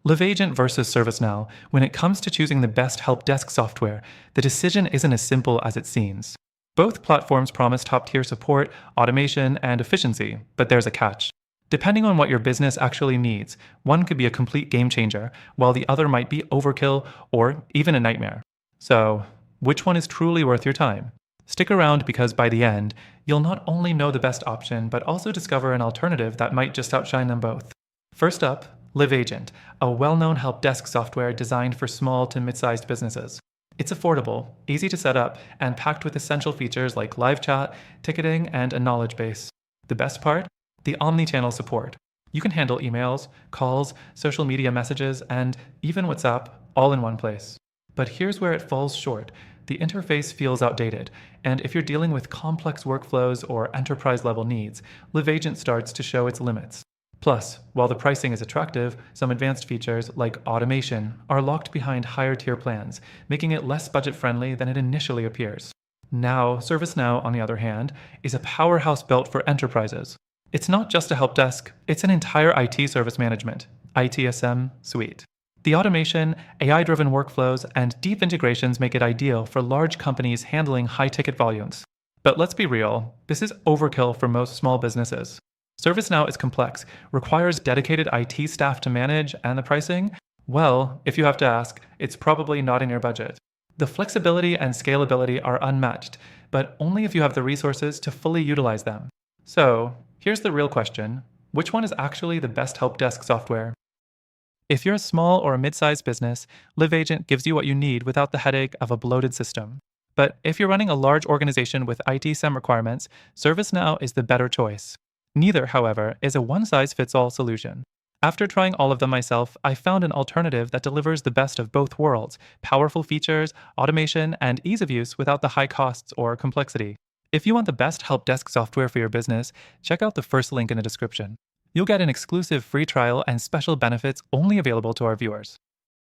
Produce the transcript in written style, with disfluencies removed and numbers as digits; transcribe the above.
LiveAgent versus ServiceNow. When it comes to choosing the best help desk software, the decision isn't as simple as it seems. Both platforms promise top-tier support, automation, and efficiency, but there's a catch. Depending on what your business actually needs, one could be a complete game changer, while the other might be overkill or even a nightmare. So, which one is truly worth your time? Stick around because by the end, you'll not only know the best option, but also discover an alternative that might just outshine them both. First up, LiveAgent, a well-known help desk software designed for small to mid-sized businesses. It's affordable, easy to set up, and packed with essential features like live chat, ticketing, and a knowledge base. The best part? The omni-channel support. You can handle emails, calls, social media messages, and even WhatsApp all in one place. But here's where it falls short. The interface feels outdated, and if you're dealing with complex workflows or enterprise-level needs, LiveAgent starts to show its limits. Plus, while the pricing is attractive, some advanced features, like automation, are locked behind higher-tier plans, making it less budget-friendly than it initially appears. Now, ServiceNow, on the other hand, is a powerhouse built for enterprises. It's not just a help desk, it's an entire IT service management, ITSM suite. The automation, AI-driven workflows, and deep integrations make it ideal for large companies handling high-ticket volumes. But let's be real, this is overkill for most small businesses. ServiceNow is complex, requires dedicated IT staff to manage, and the pricing? Well, if you have to ask, it's probably not in your budget. The flexibility and scalability are unmatched, but only if you have the resources to fully utilize them. So, here's the real question. Which one is actually the best help desk software? If you're a small or a mid-sized business, LiveAgent gives you what you need without the headache of a bloated system. But if you're running a large organization with ITSM requirements, ServiceNow is the better choice. Neither, however, is a one-size-fits-all solution. After trying all of them myself, I found an alternative that delivers the best of both worlds: powerful features, automation, and ease of use without the high costs or complexity. If you want the best help desk software for your business, check out the first link in the description. You'll get an exclusive free trial and special benefits only available to our viewers.